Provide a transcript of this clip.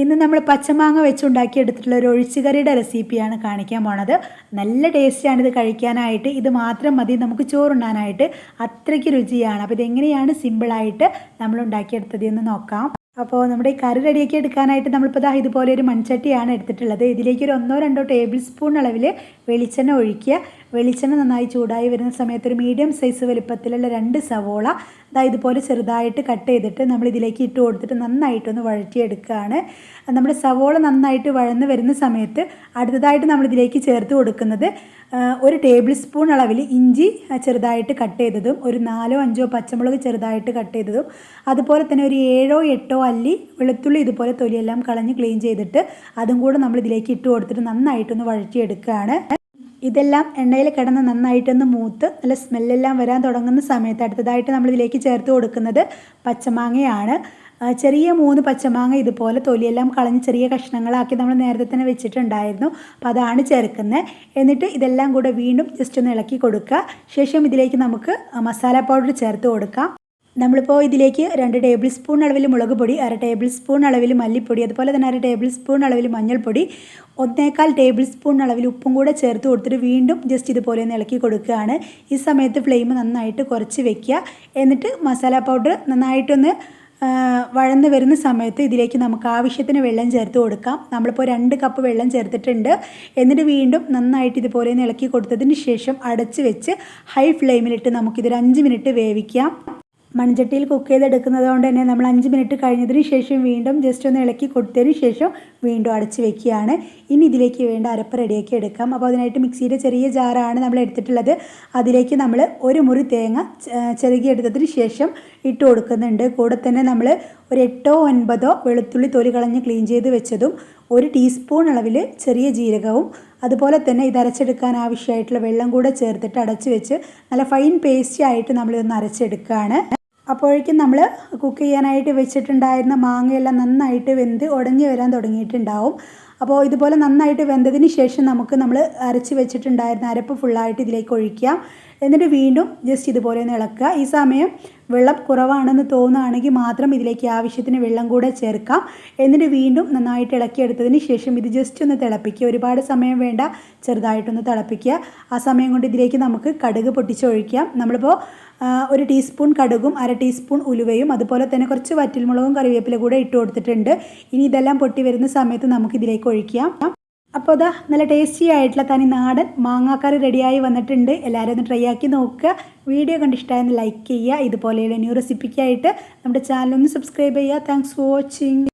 ഇന്ന് നമ്മൾ പച്ചമാങ്ങ വെച്ചുണ്ടാക്കിയെടുത്തിട്ടുള്ള ഒരു ഒഴിച്ചുകറിയുടെ റെസിപ്പിയാണ് കാണിക്കാൻ പോണത്. നല്ല ടേസ്റ്റാണ് ഇത് കഴിക്കാനായിട്ട്. ഇത് മാത്രം മതി നമുക്ക് ചോറുണ്ണാനായിട്ട്. അത്രയ്ക്ക് രുചിയാണ്. അപ്പോൾ ഇതെങ്ങനെയാണ് സിമ്പിളായിട്ട് നമ്മൾ ഉണ്ടാക്കിയെടുത്തത് എന്ന് നോക്കാം. അപ്പോൾ നമ്മുടെ ഈ കറി റെഡിയാക്കി എടുക്കാനായിട്ട് നമ്മളിപ്പോൾ ഇതുപോലെ ഒരു മൺചട്ടിയാണ് എടുത്തിട്ടുള്ളത്. ഇതിലേക്ക് ഒരു 1-2 ടേബിൾ സ്പൂൺ അളവിൽ വെളിച്ചെണ്ണ ഒഴിക്കുക. വെളിച്ചെണ്ണ നന്നായി ചൂടായി വരുന്ന സമയത്ത് ഒരു മീഡിയം സൈസ് വലുപ്പത്തിലുള്ള 2 സവോള ഇതുപോലെ ചെറുതായിട്ട് കട്ട് ചെയ്തിട്ട് നമ്മൾ ഇതിലേക്ക് ഇട്ട് കൊടുത്തിട്ട് നന്നായിട്ടൊന്ന് വഴറ്റിയെടുക്കുകയാണ്. നമ്മുടെ സവോള നന്നായിട്ട് വഴന്ന് വരുന്ന സമയത്ത് അടുത്തതായിട്ട് നമ്മളിതിലേക്ക് ചേർത്ത് കൊടുക്കുന്നത് 1 ടേബിൾ സ്പൂൺ അളവിൽ ഇഞ്ചി ചെറുതായിട്ട് കട്ട് ചെയ്തതും, ഒരു 4-5 പച്ചമുളക് ചെറുതായിട്ട് കട്ട് ചെയ്തതും, അതുപോലെ തന്നെ ഒരു 7-8 അല്ലി വെളുത്തുള്ളി ഇതുപോലെ തൊലിയെല്ലാം കളഞ്ഞ് ക്ലീൻ ചെയ്തിട്ട് അതും കൂടെ നമ്മളിതിലേക്ക് ഇട്ട് കൊടുത്തിട്ട് നന്നായിട്ടൊന്ന് വഴറ്റിയെടുക്കുകയാണ്. ഇതെല്ലാം എണ്ണയിൽ കിടന്ന് നന്നായിട്ടൊന്ന് മൂത്ത് നല്ല സ്മെല്ലെല്ലാം വരാൻ തുടങ്ങുന്ന സമയത്ത് അടുത്തതായിട്ട് നമ്മളിതിലേക്ക് ചേർത്ത് കൊടുക്കുന്നത് പച്ചമാങ്ങയാണ്. ചെറിയ 3 പച്ചമാങ്ങ ഇതുപോലെ തൊലിയെല്ലാം കളഞ്ഞ് ചെറിയ കഷ്ണങ്ങളാക്കി നമ്മൾ നേരത്തെ തന്നെ വെച്ചിട്ടുണ്ടായിരുന്നു. അപ്പോൾ അതാണ് ചേർക്കുന്നത്. എന്നിട്ട് ഇതെല്ലാം കൂടെ വീണ്ടും ജസ്റ്റ് ഒന്ന് ഇളക്കി കൊടുക്കുക. ശേഷം ഇതിലേക്ക് നമുക്ക് മസാല പൗഡർ ചേർത്ത് കൊടുക്കാം. നമ്മളിപ്പോൾ ഇതിലേക്ക് 2 ടേബിൾ സ്പൂൺ അളവിൽ മുളക് പൊടി, 1/2 ടേബിൾ സ്പൂൺ അളവിൽ മല്ലിപ്പൊടി, അതുപോലെ തന്നെ 1/2 ടേബിൾ സ്പൂൺ അളവിൽ മഞ്ഞൾപ്പൊടി, 1/4 ടേബിൾ സ്പൂൺ അളവിൽ ഉപ്പും കൂടെ ചേർത്ത് കൊടുത്തിട്ട് വീണ്ടും ജസ്റ്റ് ഇതുപോലെ ഒന്ന് ഇളക്കി കൊടുക്കുകയാണ്. ഈ സമയത്ത് ഫ്ലെയിം നന്നായിട്ട് കുറച്ച് വെക്കുക. എന്നിട്ട് മസാല പൗഡർ നന്നായിട്ടൊന്ന് വഴന്ന് വരുന്ന സമയത്ത് ഇതിലേക്ക് നമുക്ക് ആവശ്യത്തിന് വെള്ളം ചേർത്ത് കൊടുക്കാം. നമ്മളിപ്പോൾ 2 കപ്പ് വെള്ളം ചേർത്തിട്ടുണ്ട്. എന്നിട്ട് വീണ്ടും നന്നായിട്ട് ഇതുപോലെ ഒന്ന് ഇളക്കി കൊടുത്തതിന് ശേഷം അടച്ച് വെച്ച് ഹൈ ഫ്ലെയിമിലിട്ട് നമുക്കിതൊരു 5 മിനിറ്റ് വേവിക്കാം. മൺചട്ടിയിൽ കുക്ക് ചെയ്തെടുക്കുന്നത് കൊണ്ട് തന്നെ നമ്മൾ 5 മിനിറ്റ് കഴിഞ്ഞതിന് ശേഷം വീണ്ടും ജസ്റ്റ് ഒന്ന് ഇളക്കി കൊടുത്തതിന് ശേഷം വീണ്ടും അടച്ച് വെക്കുകയാണ്. ഇനി ഇതിലേക്ക് വേണ്ട അരപ്പ് റെഡിയാക്കി എടുക്കാം. അപ്പോൾ അതിനായിട്ട് മിക്സിയുടെ ചെറിയ ജാറാണ് നമ്മൾ എടുത്തിട്ടുള്ളത്. അതിലേക്ക് നമ്മൾ 1 മുറി തേങ്ങ ചെറുകിയെടുത്തതിന് ശേഷം ഇട്ട് കൊടുക്കുന്നുണ്ട്. കൂടെ തന്നെ നമ്മൾ ഒരു 8-9 വെളുത്തുള്ളി തൊലി കളഞ്ഞ് ക്ലീൻ ചെയ്ത് വെച്ചതും, 1 ടീസ്പൂൺ അളവിൽ ചെറിയ ജീരകവും, അതുപോലെ തന്നെ ഇത് അരച്ചെടുക്കാൻ ആവശ്യമായിട്ടുള്ള വെള്ളം കൂടെ ചേർത്തിട്ട് അടച്ച് വെച്ച് നല്ല ഫൈൻ പേസ്റ്റ് ആയിട്ട് നമ്മളിതൊന്ന് അരച്ചെടുക്കുകയാണ്. അപ്പോഴേക്കും നമ്മൾ കുക്ക് ചെയ്യാനായിട്ട് വെച്ചിട്ടുണ്ടായിരുന്ന മാങ്ങയെല്ലാം നന്നായിട്ട് വെന്ത് ഉടഞ്ഞ് വരാൻ തുടങ്ങിയിട്ടുണ്ടാവും. അപ്പോൾ ഇതുപോലെ നന്നായിട്ട് വെന്തതിന് ശേഷം നമ്മൾ അരച്ച് വെച്ചിട്ടുണ്ടായിരുന്ന അരപ്പ് ഫുള്ളായിട്ട് ഇതിലേക്ക് ഒഴിക്കാം. എന്നിട്ട് വീണ്ടും ജസ്റ്റ് ഇതുപോലെ ഒന്ന് ഇളക്കുക. ഈ സമയം വെള്ളം കുറവാണെന്ന് തോന്നുകയാണെങ്കിൽ മാത്രം ഇതിലേക്ക് ആവശ്യത്തിന് വെള്ളം കൂടെ ചേർക്കാം. എന്നിട്ട് വീണ്ടും നന്നായിട്ട് ഇളക്കിയെടുത്തതിന് ശേഷം ഇത് ജസ്റ്റ് ഒന്ന് തിളപ്പിക്കുക. ഒരുപാട് സമയം വേണ്ട, ചെറുതായിട്ടൊന്ന് തിളപ്പിക്കുക. ആ സമയം കൊണ്ട് ഇതിലേക്ക് നമുക്ക് കടുക് പൊട്ടിച്ചൊഴിക്കാം. നമ്മളിപ്പോൾ 1 ടീസ്പൂൺ കടുകും 1/2 ടീസ്പൂൺ ഉലുവയും അതുപോലെ തന്നെ കുറച്ച് വറ്റൽമുളകും കറിവേപ്പില കൂടെ ഇട്ട് കൊടുത്തിട്ടുണ്ട്. ഇനി ഇതെല്ലാം പൊട്ടി വരുന്ന സമയത്ത് നമുക്കിതിലേക്ക് ഒഴിക്കാം. അപ്പോൾ നല്ല ടേസ്റ്റി ആയിട്ടുള്ള തനി നാടൻ മാങ്ങാക്കറി റെഡിയായി വന്നിട്ടുണ്ട്. എല്ലാവരും ഒന്ന് ട്രൈ ആക്കി നോക്കുക. വീഡിയോ കണ്ടിഷ്ടമായെന്ന് ലൈക്ക് ചെയ്യുക. ഇതുപോലെയുള്ള ന്യൂ റെസിപ്പിക്കായിട്ട് നമ്മുടെ ചാനലൊന്ന് സബ്സ്ക്രൈബ് ചെയ്യുക. Thanks for watching.